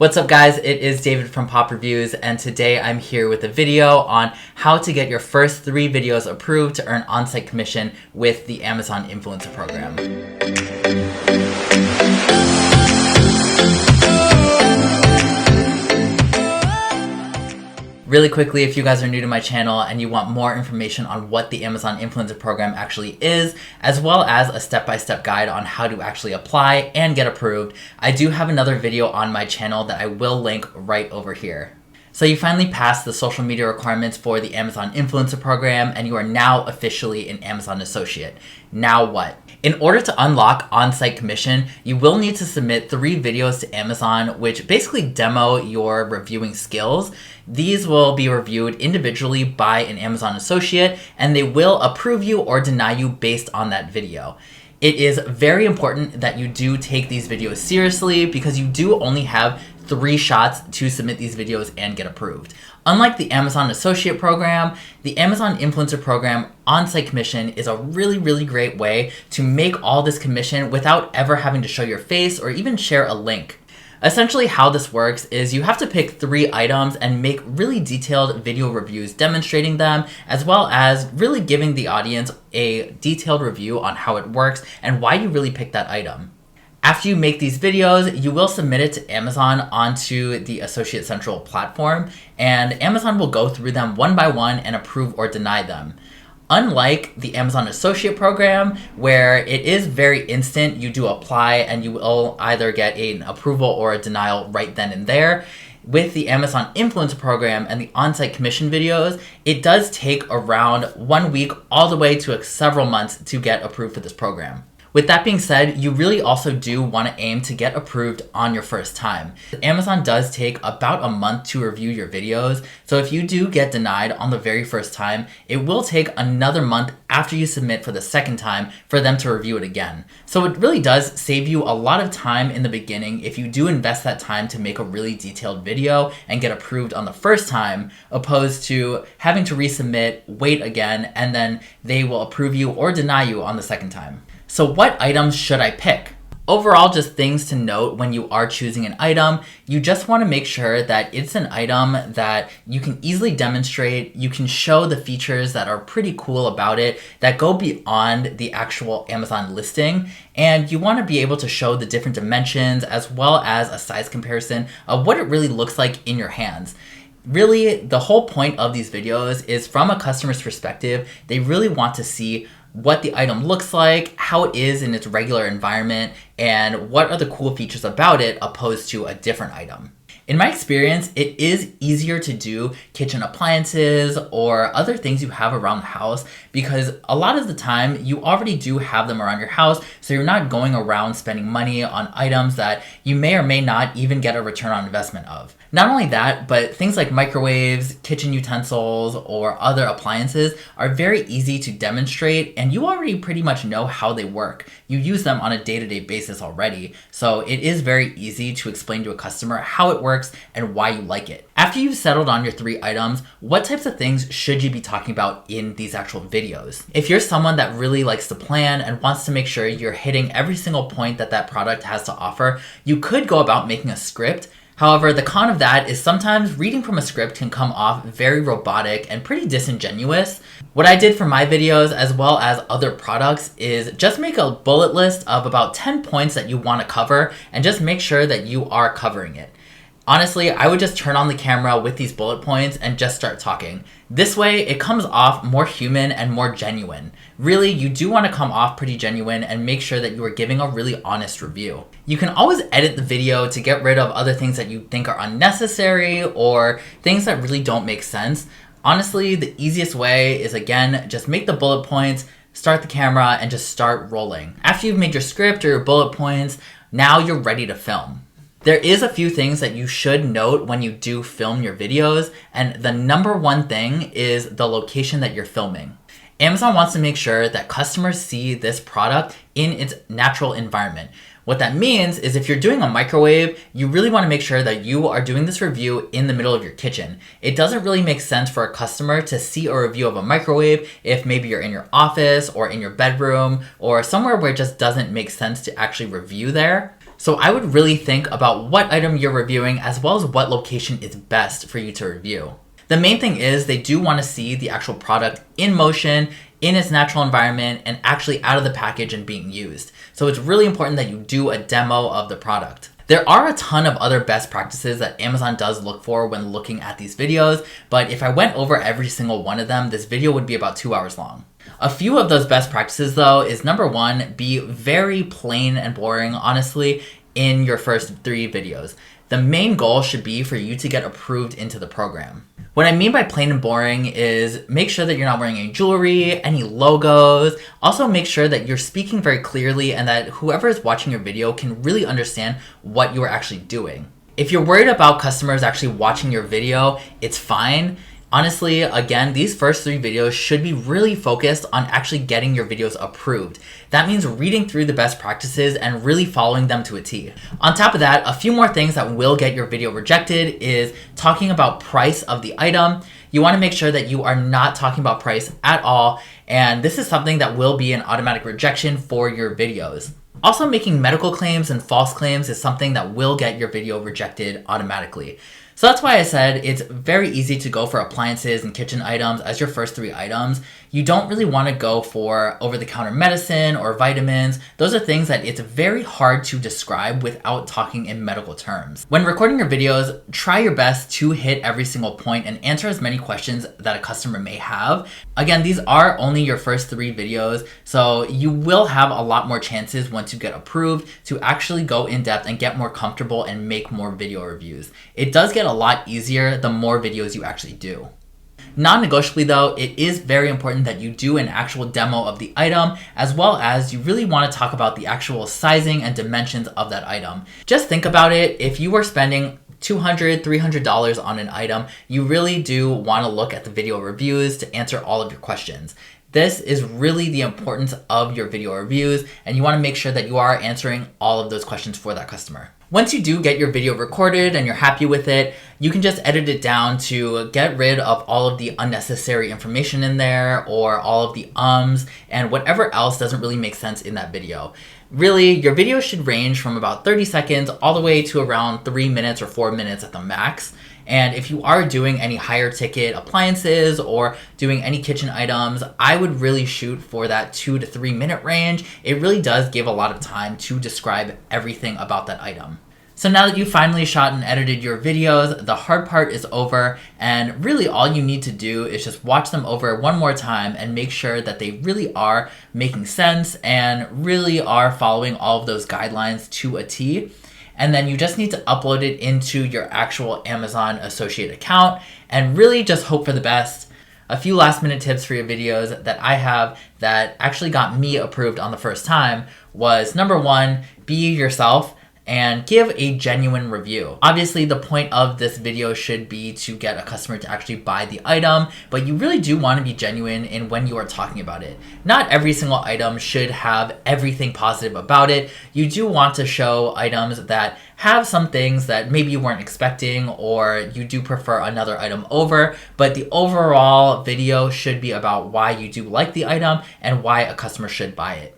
What's up guys, it is David from Pop Reviews, and today I'm here with a video on how to get your first 3 videos approved to earn on-site commission with the Amazon Influencer Program. Really quickly, if you guys are new to my channel and you want more information on what the Amazon Influencer Program actually is, as well as a step-by-step guide on how to actually apply and get approved, I do have another video on my channel that I will link right over here. So you finally passed the social media requirements for the Amazon Influencer Program and you are now officially an Amazon associate. Now what? In order to unlock on-site commission, you will need to submit 3 videos to Amazon, which basically demo your reviewing skills. These will be reviewed individually by an Amazon associate, and they will approve you or deny you based on that video. It is very important that you do take these videos seriously because you do only have 3 shots to submit these videos and get approved. Unlike the Amazon Associate Program, the Amazon Influencer Program on-site commission is a really great way to make all this commission without ever having to show your face or even share a link. Essentially how this works is you have to pick 3 items and make really detailed video reviews demonstrating them, as well as really giving the audience a detailed review on how it works and why you really picked that item. After you make these videos, you will submit it to Amazon onto the Associate Central platform, and Amazon will go through them one by one and approve or deny them. Unlike the Amazon Associate Program, where it is very instant, you do apply and you will either get an approval or a denial right then and there. With the Amazon Influencer Program and the on-site commission videos, it does take around 1 week all the way to several months to get approved for this program. With that being said, you really also do want to aim to get approved on your first time. Amazon does take about a month to review your videos, so if you do get denied on the very first time, it will take another month after you submit for the second time for them to review it again. So it really does save you a lot of time in the beginning if you do invest that time to make a really detailed video and get approved on the first time, opposed to having to resubmit, wait again, and then they will approve you or deny you on the second time. So what items should I pick? Overall, just things to note when you are choosing an item. You just want to make sure that it's an item that you can easily demonstrate, you can show the features that are pretty cool about it, that go beyond the actual Amazon listing, and you want to be able to show the different dimensions as well as a size comparison of what it really looks like in your hands. Really, the whole point of these videos is from a customer's perspective, they really want to see what the item looks like, how it is in its regular environment, and what are the cool features about it opposed to a different item. In my experience, it is easier to do kitchen appliances or other things you have around the house because a lot of the time you already do have them around your house, so you're not going around spending money on items that you may or may not even get a return on investment of. Not only that, but things like microwaves, kitchen utensils, or other appliances are very easy to demonstrate, and you already pretty much know how they work. You use them on a day-to-day basis already, so it is very easy to explain to a customer how it works and why you like it. After you've settled on your 3 items, what types of things should you be talking about in these actual videos? If you're someone that really likes to plan and wants to make sure you're hitting every single point that that product has to offer, you could go about making a script. However, the con of that is sometimes reading from a script can come off very robotic and pretty disingenuous. What I did for my videos as well as other products is just make a bullet list of about 10 points that you want to cover and just make sure that you are covering it. Honestly, I would just turn on the camera with these bullet points and just start talking. This way, it comes off more human and more genuine. Really, you do want to come off pretty genuine and make sure that you are giving a really honest review. You can always edit the video to get rid of other things that you think are unnecessary or things that really don't make sense. Honestly, the easiest way is, again, just make the bullet points, start the camera, and just start rolling. After you've made your script or your bullet points, now you're ready to film. There is a few things that you should note when you do film your videos, and the number one thing is the location that you're filming. Amazon wants to make sure that customers see this product in its natural environment. What that means is if you're doing a microwave, you really want to make sure that you are doing this review in the middle of your kitchen. It doesn't really make sense for a customer to see a review of a microwave if maybe you're in your office or in your bedroom or somewhere where it just doesn't make sense to actually review there. So I would really think about what item you're reviewing as well as what location is best for you to review. The main thing is they do want to see the actual product in motion, in its natural environment, and actually out of the package and being used. So it's really important that you do a demo of the product. There are a ton of other best practices that Amazon does look for when looking at these videos, but if I went over every single one of them, this video would be about 2 hours long. A few of those best practices though is number one, be very plain and boring, honestly, in your first 3 videos. The main goal should be for you to get approved into the program. What I mean by plain and boring is make sure that you're not wearing any jewelry, any logos. Also make sure that you're speaking very clearly and that whoever is watching your video can really understand what you are actually doing. If you're worried about customers actually watching your video, it's fine. Honestly, again, these first 3 videos should be really focused on actually getting your videos approved. That means reading through the best practices and really following them to a T. On top of that, a few more things that will get your video rejected is talking about price of the item. You want to make sure that you are not talking about price at all, and this is something that will be an automatic rejection for your videos. Also, making medical claims and false claims is something that will get your video rejected automatically. So that's why I said it's very easy to go for appliances and kitchen items as your first 3 items. You don't really want to go for over-the-counter medicine or vitamins. Those are things that it's very hard to describe without talking in medical terms. When recording your videos, try your best to hit every single point and answer as many questions that a customer may have. Again, these are only your first 3 videos, so you will have a lot more chances once you get approved to actually go in depth and get more comfortable and make more video reviews. It does get a lot easier the more videos you actually do. Non-negotiably though, it is very important that you do an actual demo of the item, as well as you really want to talk about the actual sizing and dimensions of that item. Just think about it, if you are spending $200, $300 on an item, you really do want to look at the video reviews to answer all of your questions. This is really the importance of your video reviews, and you want to make sure that you are answering all of those questions for that customer. Once you do get your video recorded and you're happy with it, you can just edit it down to get rid of all of the unnecessary information in there or all of the ums and whatever else doesn't really make sense in that video. Really, your video should range from about 30 seconds all the way to around 3 minutes or 4 minutes at the max. And if you are doing any higher ticket appliances or doing any kitchen items, I would really shoot for that 2 to 3 minute range. It really does give a lot of time to describe everything about that item. So now that you finally shot and edited your videos, the hard part is over, and really all you need to do is just watch them over one more time and make sure that they really are making sense and really are following all of those guidelines to a T. And then you just need to upload it into your actual Amazon associate account and really just hope for the best. A few last minute tips for your videos that I have that actually got me approved on the first time was number 1, be yourself and give a genuine review. Obviously, the point of this video should be to get a customer to actually buy the item, but you really do want to be genuine in when you are talking about it. Not every single item should have everything positive about it. You do want to show items that have some things that maybe you weren't expecting or you do prefer another item over, but the overall video should be about why you do like the item and why a customer should buy it.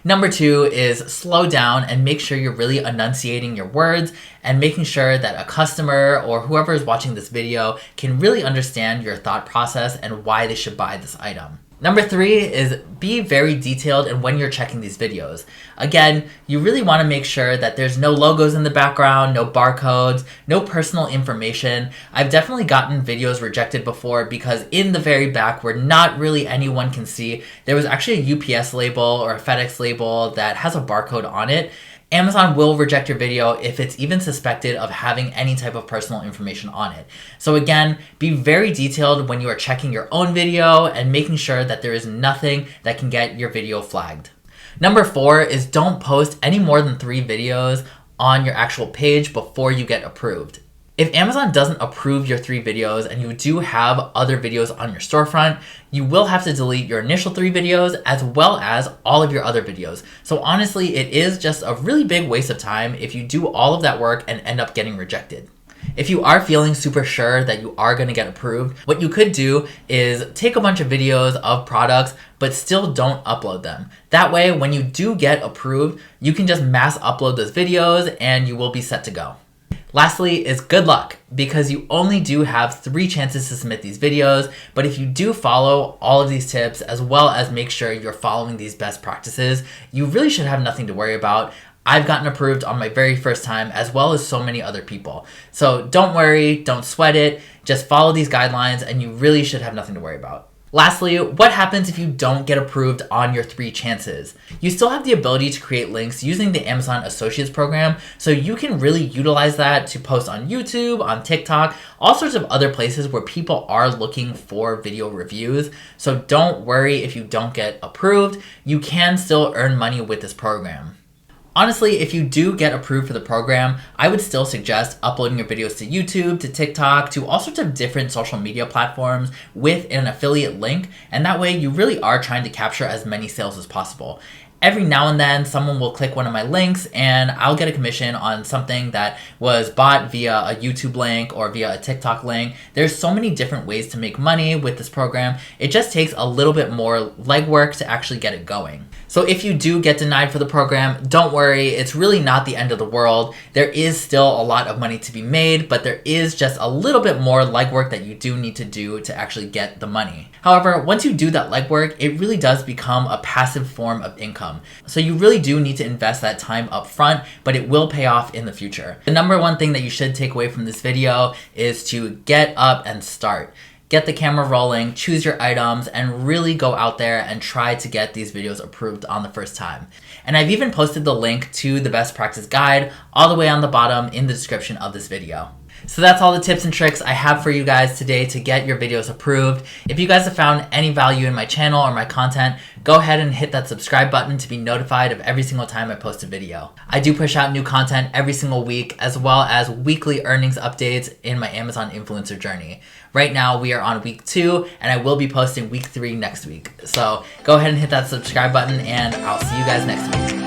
Number 2 is slow down and make sure you're really enunciating your words and making sure that a customer or whoever is watching this video can really understand your thought process and why they should buy this item. Number 3 is be very detailed in when you're checking these videos. Again, you really want to make sure that there's no logos in the background, no barcodes, no personal information. I've definitely gotten videos rejected before because in the very back where not really anyone can see, there was actually a UPS label or a FedEx label that has a barcode on it. Amazon will reject your video if it's even suspected of having any type of personal information on it. So again, be very detailed when you are checking your own video and making sure that there is nothing that can get your video flagged. Number 4 is don't post any more than 3 videos on your actual page before you get approved. If Amazon doesn't approve your 3 videos and you do have other videos on your storefront, you will have to delete your initial 3 videos as well as all of your other videos. So honestly, it is just a really big waste of time if you do all of that work and end up getting rejected. If you are feeling super sure that you are going to get approved, what you could do is take a bunch of videos of products, but still don't upload them. That way, when you do get approved, you can just mass upload those videos and you will be set to go. Lastly is good luck, because you only do have 3 chances to submit these videos, but if you do follow all of these tips as well as make sure you're following these best practices, you really should have nothing to worry about. I've gotten approved on my very first time, as well as so many other people. So don't worry, don't sweat it, just follow these guidelines and you really should have nothing to worry about. Lastly, what happens if you don't get approved on your 3 chances? You still have the ability to create links using the Amazon Associates program, so you can really utilize that to post on YouTube, on TikTok, all sorts of other places where people are looking for video reviews. So don't worry if you don't get approved, you can still earn money with this program. Honestly, if you do get approved for the program, I would still suggest uploading your videos to YouTube, to TikTok, to all sorts of different social media platforms with an affiliate link, and that way you really are trying to capture as many sales as possible. Every now and then, someone will click one of my links and I'll get a commission on something that was bought via a YouTube link or via a TikTok link. There's so many different ways to make money with this program. It just takes a little bit more legwork to actually get it going. So if you do get denied for the program, don't worry, it's really not the end of the world. There is still a lot of money to be made, but there is just a little bit more legwork that you do need to do to actually get the money. However, once you do that legwork, it really does become a passive form of income. So you really do need to invest that time up front, but it will pay off in the future. The number one thing that you should take away from this video is to get up and start. Get the camera rolling, choose your items, and really go out there and try to get these videos approved on the first time. And I've even posted the link to the best practice guide all the way on the bottom in the description of this video. So that's all the tips and tricks I have for you guys today to get your videos approved. If you guys have found any value in my channel or my content, go ahead and hit that subscribe button to be notified of every single time I post a video. I do push out new content every single week, as well as weekly earnings updates in my Amazon influencer journey. Right now we are on week 2 and I will be posting week 3 next week. So go ahead and hit that subscribe button and I'll see you guys next week.